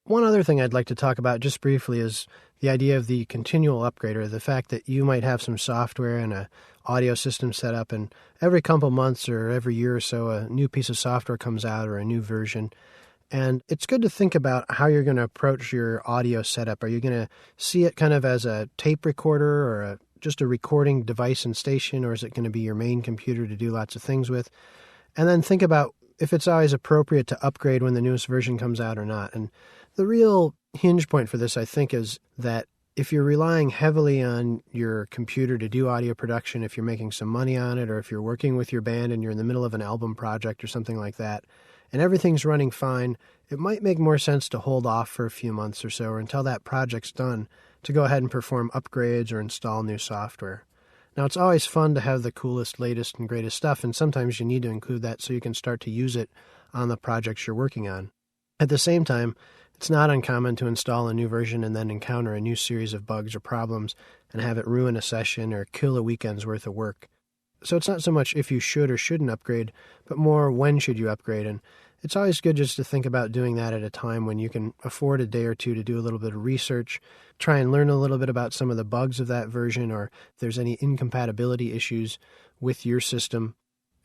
One other thing I'd like to talk about just briefly is the idea of the continual upgrader, the fact that you might have some software and a audio system set up, and every couple months or every year or so a new piece of software comes out or a new version. And it's good to think about how you're going to approach your audio setup. Are you going to see it kind of as a tape recorder or just a recording device and station, or is it going to be your main computer to do lots of things with? And then think about if it's always appropriate to upgrade when the newest version comes out or not. And the real hinge point for this, I think, is that if you're relying heavily on your computer to do audio production, if you're making some money on it, or if you're working with your band and you're in the middle of an album project or something like that, and everything's running fine, it might make more sense to hold off for a few months or so, or until that project's done, to go ahead and perform upgrades or install new software. Now, it's always fun to have the coolest, latest, and greatest stuff, and sometimes you need to include that so you can start to use it on the projects you're working on. At the same time, it's not uncommon to install a new version and then encounter a new series of bugs or problems and have it ruin a session or kill a weekend's worth of work. So it's not so much if you should or shouldn't upgrade, but more when should you upgrade. And it's always good just to think about doing that at a time when you can afford a day or two to do a little bit of research, try and learn a little bit about some of the bugs of that version, or if there's any incompatibility issues with your system.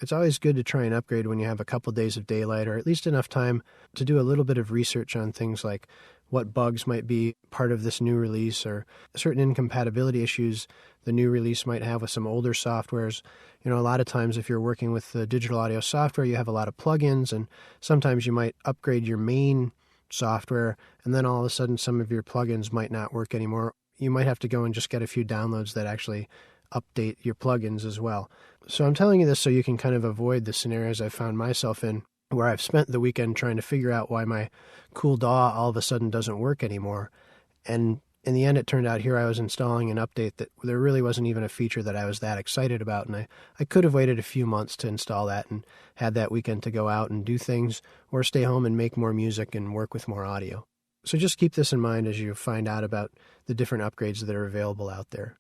It's always good to try and upgrade when you have a couple days of daylight, or at least enough time to do a little bit of research on things like what bugs might be part of this new release, or certain incompatibility issues the new release might have with some older softwares. A lot of times if you're working with the digital audio software, you have a lot of plugins, and sometimes you might upgrade your main software, and then all of a sudden some of your plugins might not work anymore. You might have to go and just get a few downloads that actually update your plugins as well. So I'm telling you this so you can kind of avoid the scenarios I've found myself in, where I've spent the weekend trying to figure out why my cool DAW all of a sudden doesn't work anymore. And in the end, it turned out here I was installing an update that there really wasn't even a feature that I was that excited about. And I could have waited a few months to install that and had that weekend to go out and do things, or stay home and make more music and work with more audio. So just keep this in mind as you find out about the different upgrades that are available out there.